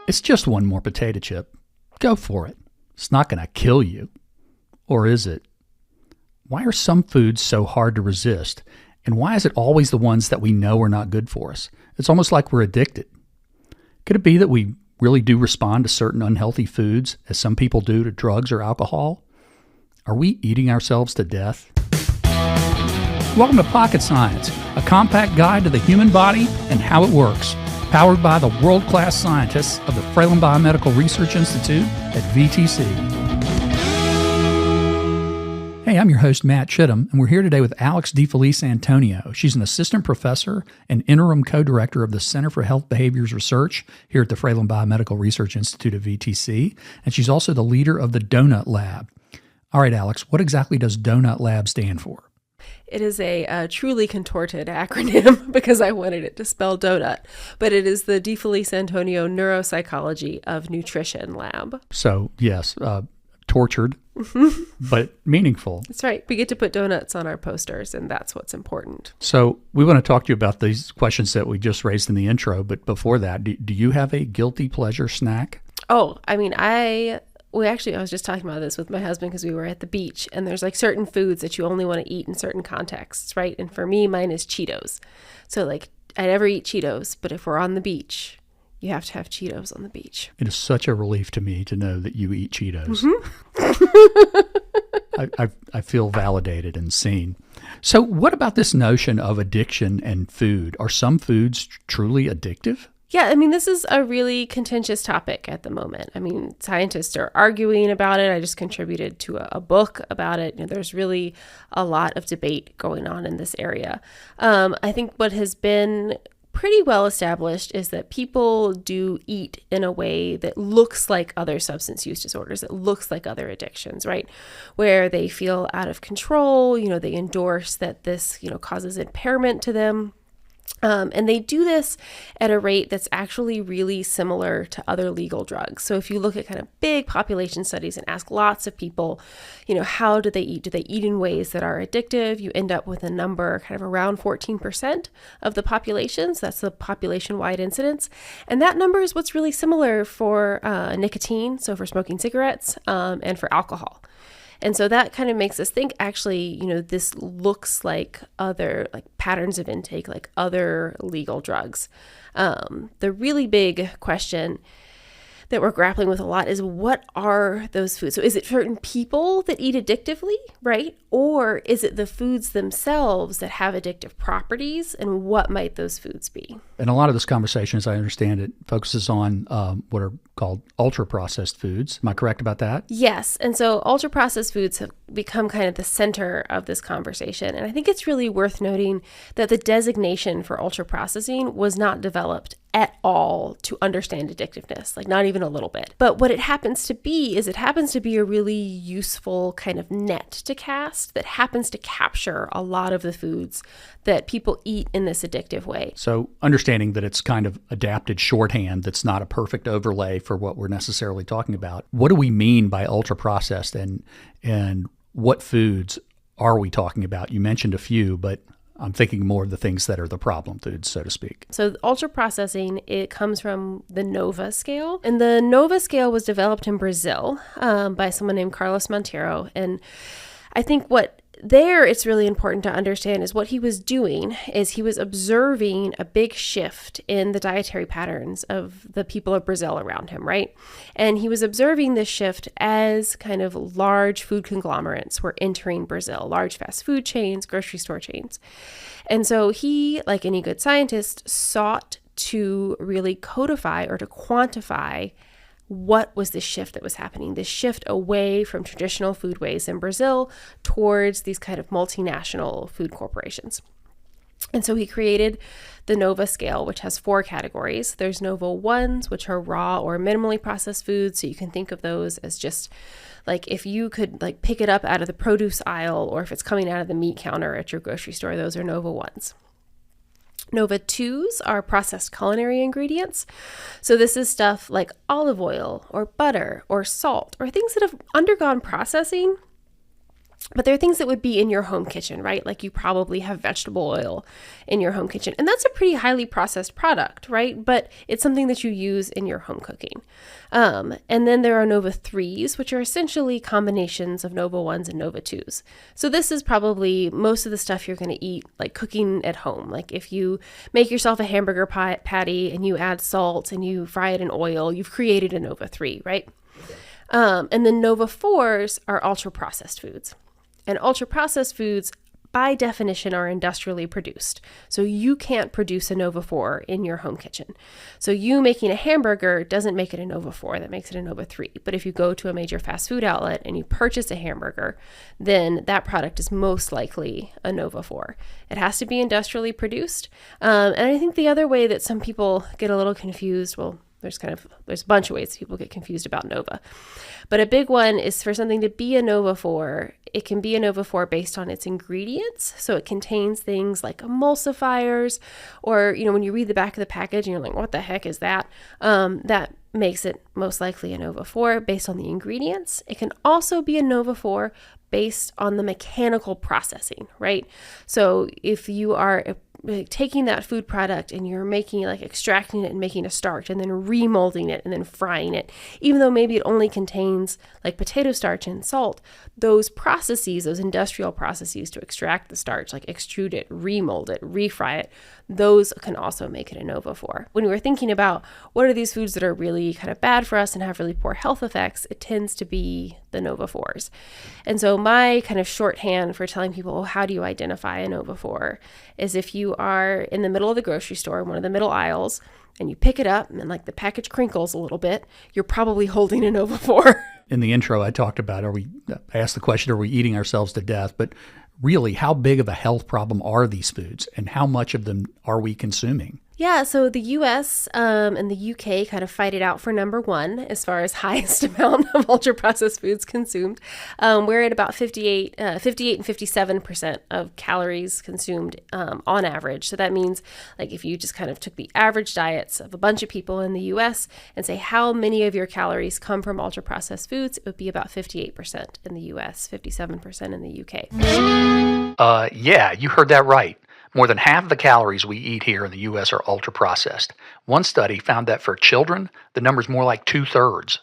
It's just one more potato chip. Go for it. It's not going to kill you. Or is it? Why are some foods so hard to resist? And why is it always the ones that we know are not good for us? It's almost like we're addicted. Could it be that we really do respond to certain unhealthy foods as some people do to drugs or alcohol? Are we eating ourselves to death? Welcome to Pocket Science, a compact guide to the human body and how it works, powered by the world-class scientists of the Fralin Biomedical Research Institute at VTC. Hey, I'm your host, Matt Chittum, and we're here today with Alex DiFeliceantonio. She's an assistant professor and interim co-director of the Center for Health Behaviors Research here at the Fralin Biomedical Research Institute at VTC, and she's also the leader of the DONNUT Lab. All right, Alex, what exactly does DONNUT Lab stand for? It is a truly contorted acronym because I wanted it to spell donut, but it is the DiFeliceantonio Neuropsychology of Nutrition Lab. So, yes, tortured, but meaningful. That's right. We get to put donuts on our posters, and that's what's important. So we want to talk to you about these questions that we just raised in the intro, but before that, do you have a guilty pleasure snack? Oh, I mean, I was just talking about this with my husband because we were at the beach, and there's like certain foods that you only want to eat in certain contexts, right? And for me, mine is Cheetos. So like I never eat Cheetos, but if we're on the beach, you have to have Cheetos on the beach. It is such a relief to me to know that you eat Cheetos. Mm-hmm. I feel validated and seen. So what about this notion of addiction and food? Are some foods truly addictive? Yeah, I mean, this is a really contentious topic at the moment. I mean, scientists are arguing about it. I just contributed to a book about it. There's really a lot of debate going on in this area. I think what has been pretty well established is that people do eat in a way that looks like other substance use disorders, that looks like other addictions, right? Where they feel out of control, they endorse that this, causes impairment to them. And they do this at a rate that's actually really similar to other legal drugs. So if you look at kind of big population studies and ask lots of people, how do they eat? Do they eat in ways that are addictive? You end up with a number kind of around 14% of the population. So that's the population-wide incidence. And that number is what's really similar for nicotine, so for smoking cigarettes, and for alcohol. And so that kind of makes us think, actually, this looks like other patterns of intake, like other legal drugs. The really big question that we're grappling with a lot is, what are those foods? So is it certain people that eat addictively, right? Or is it the foods themselves that have addictive properties, and what might those foods be? And a lot of this conversation, as I understand it, focuses on what are called ultra-processed foods. Am I correct about that? Yes. And so ultra-processed foods have become kind of the center of this conversation. And I think it's really worth noting that the designation for ultra-processing was not developed at all to understand addictiveness, not even a little bit. But what it happens to be is it happens to be a really useful kind of net to cast that happens to capture a lot of the foods that people eat in this addictive way. So understanding that it's kind of adapted shorthand that's not a perfect overlay for what we're necessarily talking about. What do we mean by ultra-processed, and what foods are we talking about? You mentioned a few, but I'm thinking more of the things that are the problem foods, so to speak. So ultra processing, it comes from the NOVA scale. And the NOVA scale was developed in Brazil by someone named Carlos Monteiro. And I think it's really important to understand is what he was doing is he was observing a big shift in the dietary patterns of the people of Brazil around him, right? And he was observing this shift as kind of large food conglomerates were entering Brazil, large fast food chains, grocery store chains. And so he, like any good scientist, sought to really codify or to quantify what was the shift that was happening, this shift away from traditional foodways in Brazil towards these kind of multinational food corporations. And so he created the NOVA scale, which has 4 categories. There's NOVA 1s, which are raw or minimally processed foods. So you can think of those as just if you could pick it up out of the produce aisle, or if it's coming out of the meat counter at your grocery store, those are NOVA 1s. NOVA 2s are processed culinary ingredients. So this is stuff like olive oil or butter or salt or things that have undergone processing But there are things that would be in your home kitchen, right? Like you probably have vegetable oil in your home kitchen. And that's a pretty highly processed product, right? But it's something that you use in your home cooking. And then there are Nova 3s, which are essentially combinations of Nova 1s and Nova 2s. So this is probably most of the stuff you're going to eat, like cooking at home. Like if you make yourself a hamburger patty and you add salt and you fry it in oil, you've created a Nova 3, right? And then Nova 4s are ultra processed foods. And ultra-processed foods, by definition, are industrially produced. So you can't produce a Nova 4 in your home kitchen. So you making a hamburger doesn't make it a Nova 4, that makes it a Nova 3. But if you go to a major fast food outlet and you purchase a hamburger, then that product is most likely a Nova 4. It has to be industrially produced. And I think the other way that some people get a little confused, well, there's a bunch of ways people get confused about Nova. But a big one is for something to be a Nova 4, it can be a Nova 4 based on its ingredients. So it contains things like emulsifiers, or, when you read the back of the package and you're like, what the heck is that? That makes it most likely a Nova 4 based on the ingredients. It can also be a Nova 4 based on the mechanical processing, right? So if you are taking that food product and you're extracting it and making a starch and then remolding it and then frying it, even though maybe it only contains like potato starch and salt, those processes, those industrial processes to extract the starch, like extrude it, remold it, refry it, those can also make it a Nova 4. When we're thinking about what are these foods that are really kind of bad for us and have really poor health effects, it tends to be the Nova 4s. And so my kind of shorthand for telling people, how do you identify a Nova 4, is if you are in the middle of the grocery store, one of the middle aisles, and you pick it up and like the package crinkles a little bit, you're probably holding a Nova 4. In the intro, I talked about, I asked the question, are we eating ourselves to death? But really, how big of a health problem are these foods and how much of them are we consuming? Yeah, so the US and the UK kind of fight it out for number one as far as highest amount of ultra-processed foods consumed. We're at about 58 and 57% of calories consumed on average. So that means like if you just kind of took the average diets of a bunch of people in the US and say how many of your calories come from ultra-processed foods, it would be about 58% in the US, 57% in the UK. Yeah, you heard that right. More than half of the calories we eat here in the U.S. are ultra-processed. One study found that for children, the number's more like 2/3.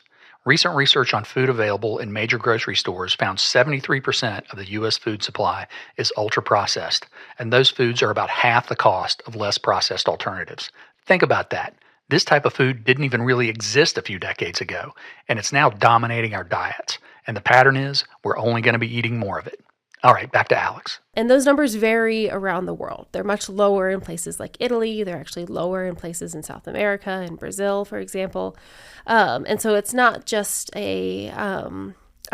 Recent research on food available in major grocery stores found 73% of the U.S. food supply is ultra-processed, and those foods are about half the cost of less processed alternatives. Think about that. This type of food didn't even really exist a few decades ago, and it's now dominating our diets. And the pattern is we're only going to be eating more of it. All right, back to Alex. And those numbers vary around the world. They're much lower in places like Italy. They're actually lower in places in South America and Brazil, for example. And so it's not just a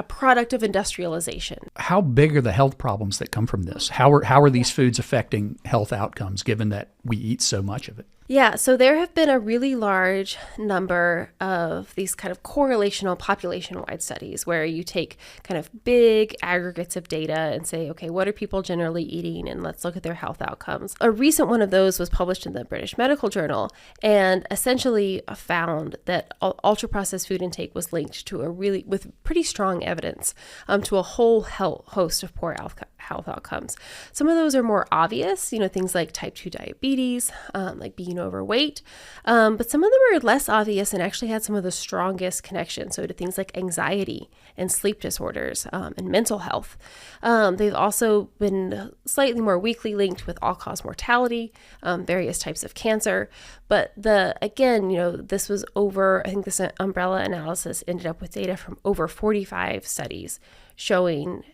product of industrialization. How big are the health problems that come from this? How are these foods affecting health outcomes, given that we eat so much of it? Yeah, so there have been a really large number of these kind of correlational population-wide studies where you take kind of big aggregates of data and say, okay, what are people generally eating? And let's look at their health outcomes. A recent one of those was published in the British Medical Journal and essentially found that ultra-processed food intake was linked to with pretty strong evidence to a whole host of poor health outcomes. Some of those are more obvious, things like type 2 diabetes, like being overweight, but some of them are less obvious and actually had some of the strongest connections. So to things like anxiety and sleep disorders and mental health. They've also been slightly more weakly linked with all-cause mortality, various types of cancer. But this was over, I think this umbrella analysis ended up with data from over 45 studies showing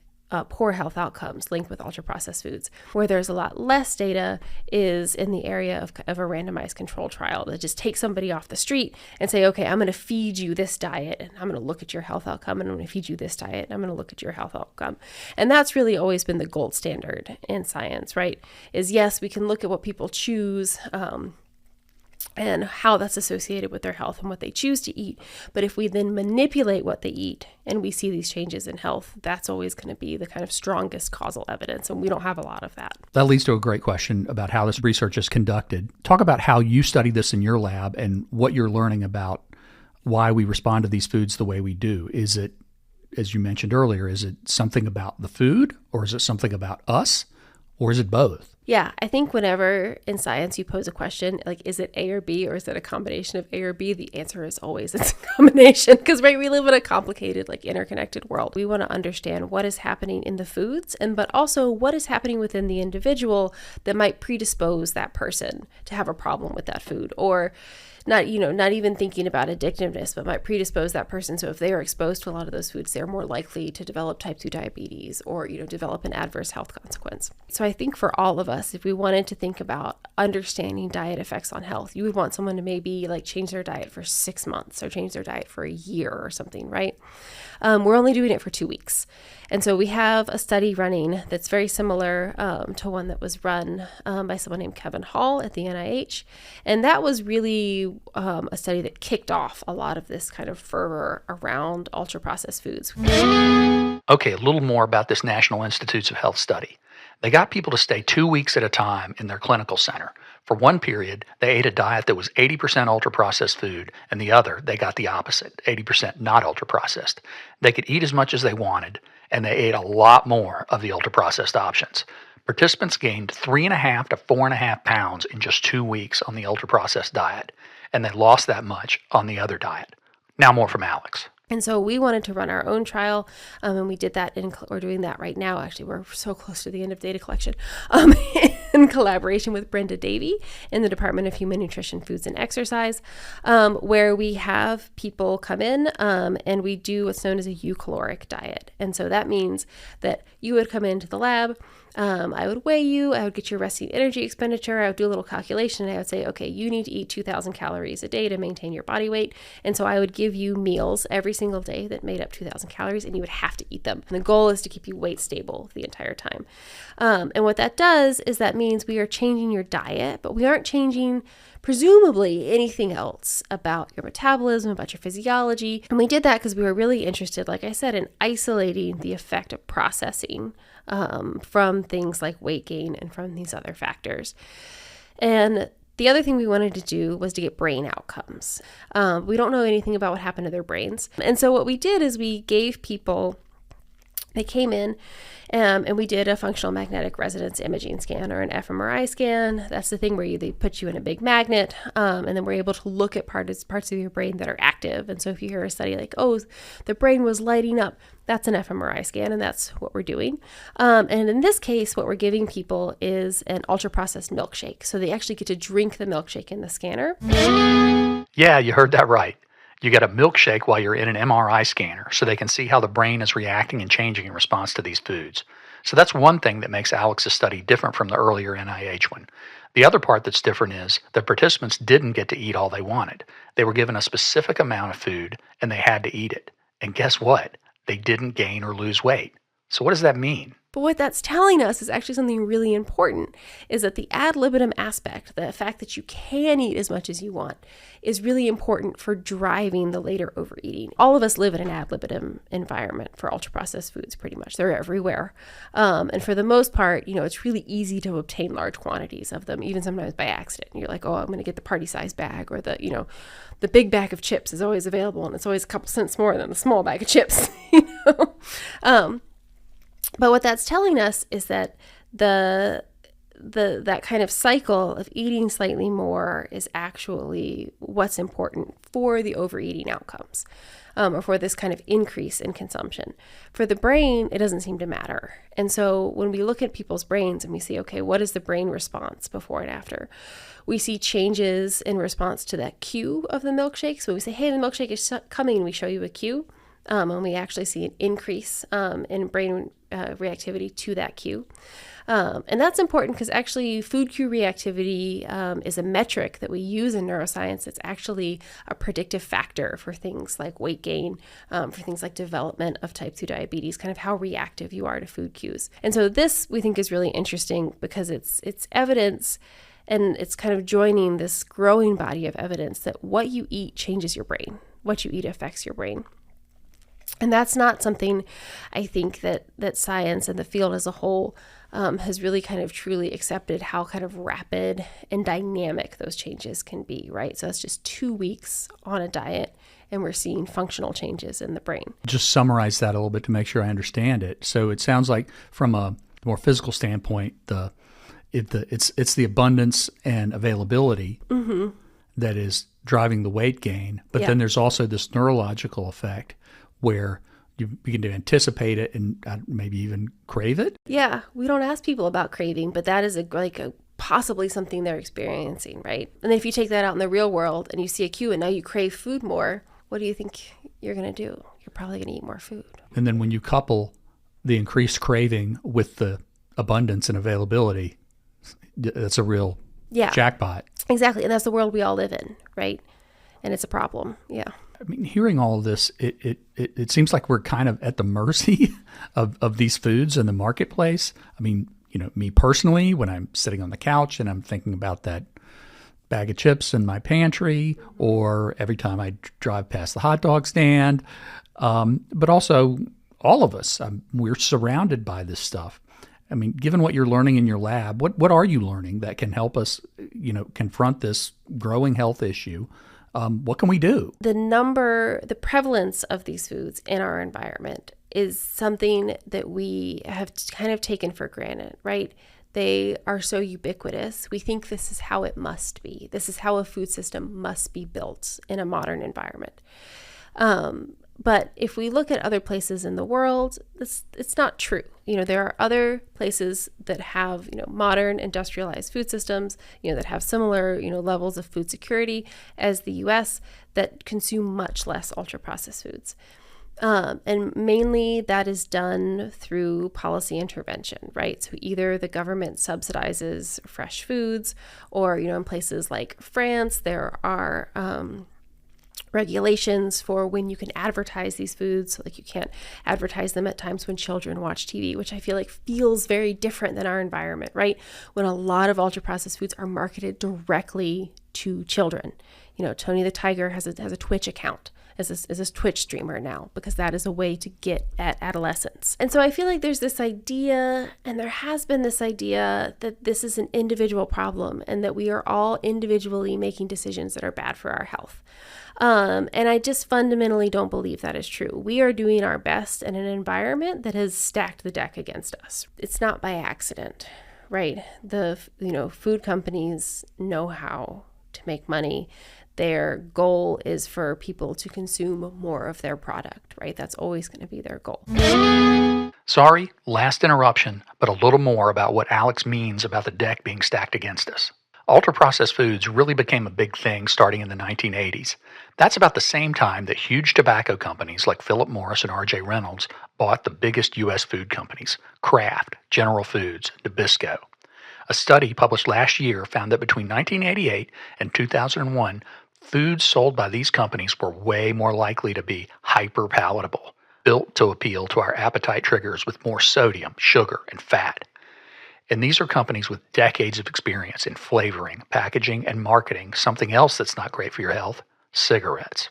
poor health outcomes linked with ultra-processed foods. Where there's a lot less data is in the area of a randomized control trial that just takes somebody off the street and say, okay, I'm going to feed you this diet and I'm going to look at your health outcome, and I'm going to feed you this diet and I'm going to look at your health outcome. And that's really always been the gold standard in science, right? Is yes, we can look at what people choose, and how that's associated with their health and what they choose to eat. But if we then manipulate what they eat and we see these changes in health, that's always going to be the kind of strongest causal evidence. And we don't have a lot of that. That leads to a great question about how this research is conducted. Talk about how you study this in your lab and what you're learning about why we respond to these foods the way we do. Is it as you mentioned earlier, is it something about the food, or is it something about us, or is it both? Yeah, I think whenever in science you pose a question, like, is it A or B, or is it a combination of A or B? The answer is always it's a combination, because right, we live in a complicated, like, interconnected world. We want to understand what is happening in the foods, but also what is happening within the individual that might predispose that person to have a problem with that food, or not even thinking about addictiveness, but might predispose that person. So if they are exposed to a lot of those foods, they're more likely to develop type 2 diabetes or, develop an adverse health consequence. So I think for all of us, if we wanted to think about understanding diet effects on health, you would want someone to maybe like change their diet for 6 months or change their diet for a year or something, right? We're only doing it for 2 weeks. And so we have a study running that's very similar to one that was run by someone named Kevin Hall at the NIH. And that was really a study that kicked off a lot of this kind of fervor around ultra-processed foods. Okay, a little more about this National Institutes of Health study. They got people to stay 2 weeks at a time in their clinical center. For one period, they ate a diet that was 80% ultra-processed food, and the other, they got the opposite, 80% not ultra-processed. They could eat as much as they wanted, and they ate a lot more of the ultra-processed options. Participants gained 3.5 to 4.5 pounds in just 2 weeks on the ultra-processed diet, and they lost that much on the other diet. Now more from Alex. And so we wanted to run our own trial, and we did that. We're doing that right now. Actually, we're so close to the end of data collection, in collaboration with Brenda Davey in the Department of Human Nutrition, Foods, and Exercise, where we have people come in and we do what's known as a eucaloric diet. And so that means that you would come into the lab. I would weigh you, I would get your resting energy expenditure, I would do a little calculation, and I would say, okay, you need to eat 2,000 calories a day to maintain your body weight. And so I would give you meals every single day that made up 2,000 calories, and you would have to eat them. And the goal is to keep you weight stable the entire time. And what that does is that means we are changing your diet, but we aren't changing presumably anything else about your metabolism, about your physiology. And we did that because we were really interested, like I said, in isolating the effect of processing from things like weight gain and from these other factors. And the other thing we wanted to do was to get brain outcomes. We don't know anything about what happened to their brains. And so what we did is we gave people, they came in and we did a functional magnetic resonance imaging scan, or an fMRI scan. That's the thing where they put you in a big magnet, and then we're able to look at parts of your brain that are active. And so if you hear a study like, oh, the brain was lighting up, that's an fMRI scan, and that's what we're doing. And in this case, what we're giving people is an ultra-processed milkshake. So they actually get to drink the milkshake in the scanner. Yeah, you heard that right. You get a milkshake while you're in an MRI scanner, so they can see how the brain is reacting and changing in response to these foods. So that's one thing that makes Alex's study different from the earlier NIH one. The other part that's different is that participants didn't get to eat all they wanted. They were given a specific amount of food, and they had to eat it. And guess what? They didn't gain or lose weight. So what does that mean? But what that's telling us is actually something really important, is that the ad libitum aspect, the fact that you can eat as much as you want, is really important for driving the later overeating. All of us live in an ad libitum environment for ultra-processed foods, pretty much. They're everywhere. And for the most part, it's really easy to obtain large quantities of them, even sometimes by accident. You're like, oh, I'm going to get the party size bag, or the big bag of chips is always available, and it's always a couple cents more than the small bag of chips. But what that's telling us is that that kind of cycle of eating slightly more is actually what's important for the overeating outcomes, or for this kind of increase in consumption. For the brain, it doesn't seem to matter. And so when we look at people's brains and we see, okay, what is the brain response before and after? We see changes in response to that cue of the milkshake. So we say, hey, the milkshake is coming, and we show you a cue. And we actually see an increase in brain reactivity to that cue. And that's important because actually food cue reactivity is a metric that we use in neuroscience. It's actually a predictive factor for things like weight gain, for things like development of type 2 diabetes, kind of how reactive you are to food cues. And so this we think is really interesting because it's evidence, and it's kind of joining this growing body of evidence that what you eat changes your brain. What you eat affects your brain. And that's not something I think that science and the field as a whole has really kind of truly accepted, how kind of rapid and dynamic those changes can be, right? So it's just 2 weeks on a diet and we're seeing functional changes in the brain. Just summarize that a little bit to make sure I understand it. So it sounds like from a more physical standpoint, it's the abundance and availability that is driving the weight gain. But then there's also this neurological effect where you begin to anticipate it and maybe even crave it. Yeah, we don't ask people about craving, but that is possibly something they're experiencing, right? And then if you take that out in the real world and you see a cue and now you crave food more, what do you think you're going to do? You're probably going to eat more food. And then when you couple the increased craving with the abundance and availability, that's a real jackpot. Exactly. And that's the world we all live in, right? And it's a problem. Yeah. I mean, hearing all of this, it seems like we're kind of at the mercy of these foods in the marketplace. I mean, me personally, when I'm sitting on the couch and I'm thinking about that bag of chips in my pantry, or every time I drive past the hot dog stand, but also all of us, we're surrounded by this stuff. I mean, given what you're learning in your lab, what are you learning that can help us, confront this growing health issue? What can we do? The prevalence of these foods in our environment is something that we have kind of taken for granted, right? They are so ubiquitous. We think this is how it must be. This is how a food system must be built in a modern environment. But if we look at other places in the world, it's not true. There are other places that have, modern industrialized food systems, that have similar, levels of food security as the U.S. that consume much less ultra-processed foods. And mainly that is done through policy intervention, right? So either the government subsidizes fresh foods, or, in places like France, there are regulations for when you can advertise these foods. So you can't advertise them at times when children watch TV, which I feel like feels very different than our environment, right? When a lot of ultra processed foods are marketed directly to children. Tony the Tiger has a Twitch account, is a Twitch streamer now, because that is a way to get at adolescents. And so I feel like there's this idea, and there has been this idea, that this is an individual problem and that we are all individually making decisions that are bad for our health. And I just fundamentally don't believe that is true. We are doing our best in an environment that has stacked the deck against us. It's not by accident, right? The food companies know how to make money. Their goal is for people to consume more of their product, right? That's always going to be their goal. Sorry, last interruption, but a little more about what Alex means about the deck being stacked against us. Ultra-processed foods really became a big thing starting in the 1980s. That's about the same time that huge tobacco companies like Philip Morris and R.J. Reynolds bought the biggest U.S. food companies, Kraft, General Foods, Nabisco. A study published last year found that between 1988 and 2001, foods sold by these companies were way more likely to be hyper-palatable, built to appeal to our appetite triggers with more sodium, sugar, and fat. And these are companies with decades of experience in flavoring, packaging, and marketing something else that's not great for your health, cigarettes.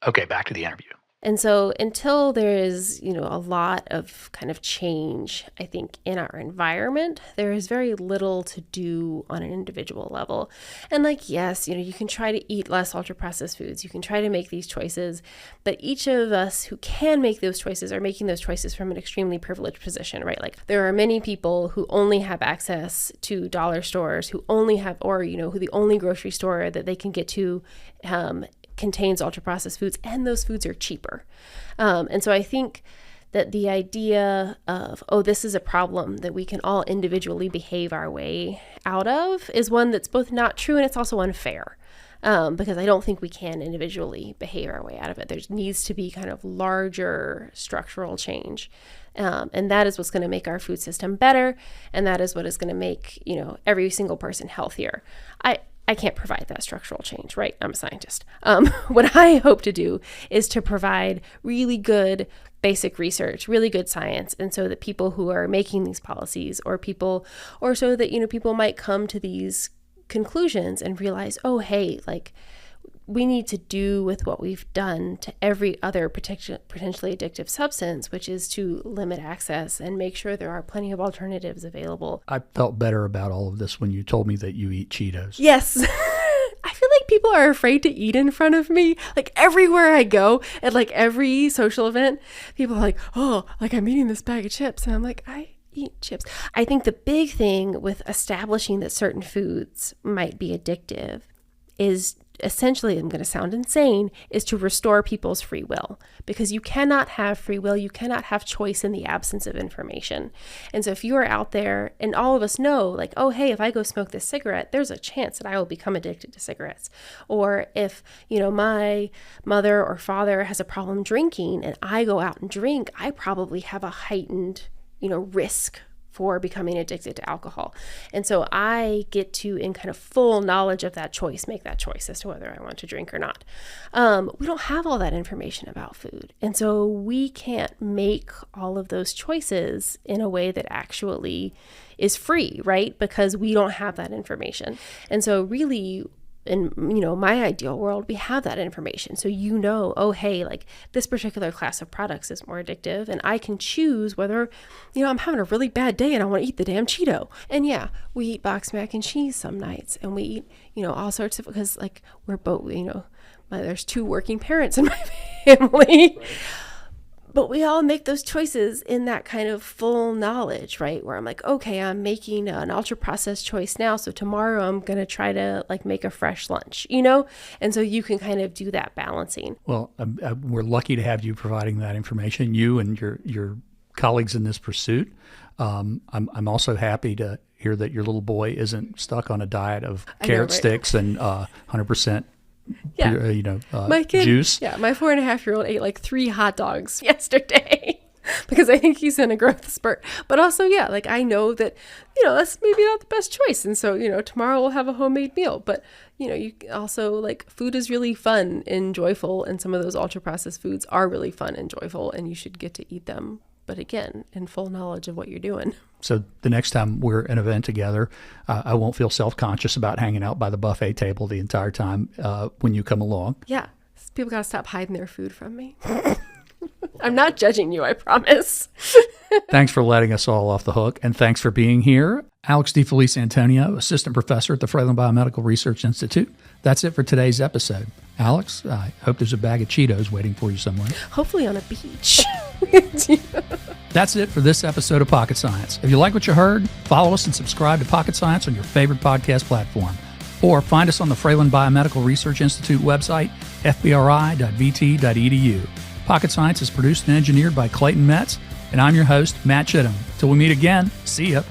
Okay, back to the interview. And so until there is, a lot of kind of change, I think, in our environment, there is very little to do on an individual level. And yes, you can try to eat less ultra-processed foods. You can try to make these choices. But each of us who can make those choices are making those choices from an extremely privileged position, right? There are many people who only have access to dollar stores, who only have, or, who the only grocery store that they can get to contains ultra-processed foods, and those foods are cheaper. And so I think that the idea of, this is a problem that we can all individually behave our way out of, is one that's both not true and it's also unfair. Because I don't think we can individually behave our way out of it. There needs to be kind of larger structural change. And that is what's going to make our food system better. And that is what is going to make, every single person healthier. I can't provide that structural change, right? I'm a scientist. What I hope to do is to provide really good basic research, really good science. And so that people who are making these policies, or so that, people might come to these conclusions and realize, hey, we need to do with what we've done to every other potentially addictive substance, which is to limit access and make sure there are plenty of alternatives available. I felt better about all of this when you told me that you eat Cheetos. Yes. I feel like people are afraid to eat in front of me. Like everywhere I go, at like every social event, people are like, oh, like I'm eating this bag of chips. And I'm like, I eat chips. I think the big thing with establishing that certain foods might be addictive is essentially, I'm going to sound insane, is to restore people's free will, because you cannot have free will. You cannot have choice in the absence of information. And so if you are out there, and all of us know, like, oh, hey, if I go smoke this cigarette, there's a chance that I will become addicted to cigarettes. Or if, my mother or father has a problem drinking and I go out and drink, I probably have a heightened, risk for becoming addicted to alcohol. And so I get to, in kind of full knowledge of that choice, make that choice as to whether I want to drink or not. We don't have all that information about food. And so we can't make all of those choices in a way that actually is free, right? Because we don't have that information. And so really, in my ideal world, we have that information. So oh, hey, like this particular class of products is more addictive, and I can choose whether, I'm having a really bad day and I want to eat the damn Cheeto. And yeah, we eat boxed mac and cheese some nights, and we eat, all sorts of, because like we're both, there's 2 working parents in my family. Right. But we all make those choices in that kind of full knowledge, right? Where I'm like, okay, I'm making an ultra processed choice now. So tomorrow I'm going to try to like make a fresh lunch, And so you can kind of do that balancing. Well, we're lucky to have you providing that information, you and your colleagues in this pursuit. I'm also happy to hear that your little boy isn't stuck on a diet of carrot sticks and 100% my kid, juice. Yeah, my 4.5-year-old ate like 3 hot dogs yesterday because I think he's in a growth spurt. But also, yeah, like I know that, that's maybe not the best choice. And so, tomorrow we'll have a homemade meal. But, you also like food is really fun and joyful. And some of those ultra processed foods are really fun and joyful, and you should get to eat them. But again, in full knowledge of what you're doing. So the next time we're at an event together, I won't feel self-conscious about hanging out by the buffet table the entire time when you come along. Yeah. People got to stop hiding their food from me. I'm not judging you, I promise. Thanks for letting us all off the hook. And thanks for being here. Alex DiFeliceantonio, Assistant Professor at the Fralin Biomedical Research Institute. That's it for today's episode. Alex, I hope there's a bag of Cheetos waiting for you somewhere. Hopefully on a beach. That's it for this episode of Pocket Science. If you like what you heard, follow us and subscribe to Pocket Science on your favorite podcast platform. Or find us on the Fralin Biomedical Research Institute website, fbri.vt.edu. Pocket Science is produced and engineered by Clayton Metz, and I'm your host, Matt Chittum. Till we meet again, see ya.